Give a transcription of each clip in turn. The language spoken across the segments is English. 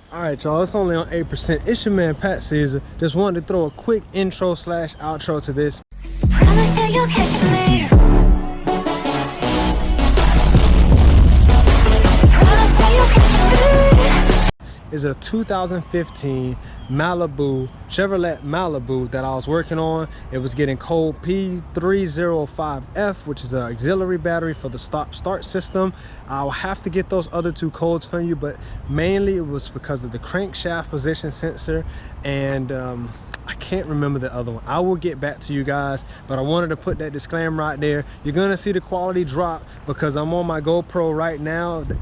All right, y'all, it's only on 8%. It's your man Pat Caesar. Just wanted to throw a quick intro slash outro to this. Promise you you'll catch me. Promise you you'll catch me. Is a 2015 Chevrolet Malibu that I was working on. It was getting code P0017F, which is an auxiliary battery for the stop-start system. I'll have to get those other two codes from you, but mainly it was because of the crankshaft position sensor, and I can't remember the other one. I will get back to you guys, but I wanted to put that disclaimer right there. You're gonna see the quality drop because I'm on my GoPro right now, the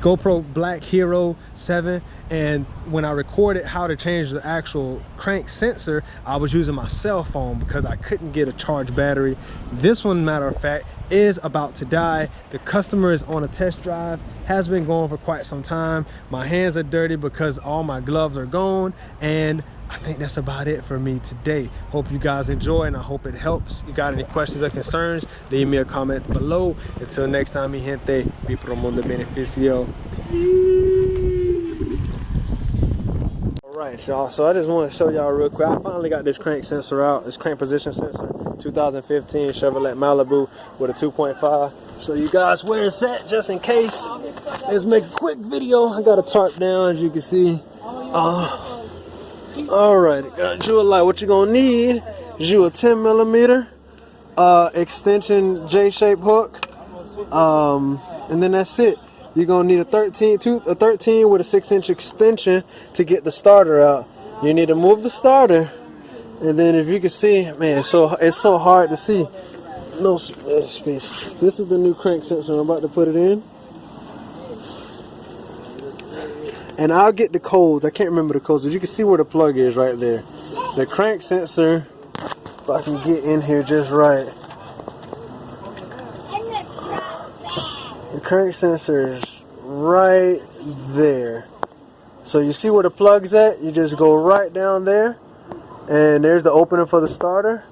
GoPro Black Hero 7, and when I recorded how to change the actual crank sensor, I was using my cell phone because I couldn't get a charged battery. This one, matter of fact, is about to die. The customer is on a test drive, has been going for quite some time. My hands are dirty because all my gloves are gone, and I think that's about it for me today. Hope you guys enjoy, and I hope it helps. You got any questions or concerns, leave me a comment below. Until next time, mi gente, vi pro mundo beneficio. Alright, y'all, so I just want to show y'all real quick. I finally got this crank sensor out, this crank position sensor, 2015 Chevrolet Malibu with a 2.5. So you guys where it's at, just in case. Let's make a quick video. I got a tarp down, as you can see. Alright, got you a light. What you're gonna need is you a 10mm extension J-shaped hook, and then that's it. You're gonna need a 13 with a 6-inch extension to get the starter out. You need to move the starter, and then if you can see, man, it's so hard to see. No space. This is the new crank sensor. I'm about to put it in. And I'll get the codes. I can't remember the codes, but you can see where the plug is right there. The crank sensor, if I can get in here just right. The crank sensor is right there. So you see where the plug's at? You just go right down there, and there's the opening for the starter.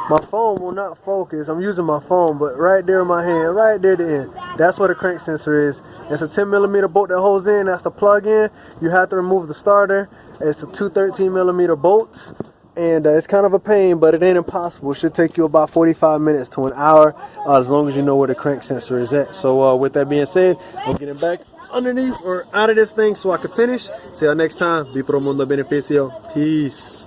My phone will not focus. I'm using my phone, but right there in my hand, right there at the end, that's where the crank sensor is. It's a 10mm bolt that holds in. That's the plug in. You have to remove the starter. It's a 2 13mm bolts, and it's kind of a pain, but it ain't impossible. It should take you about 45 minutes to an hour, as long as you know where the crank sensor is at. So with that being said, I'm getting back underneath or out of this thing so I can finish. See y'all next time. Vi pro mundo beneficio. Peace.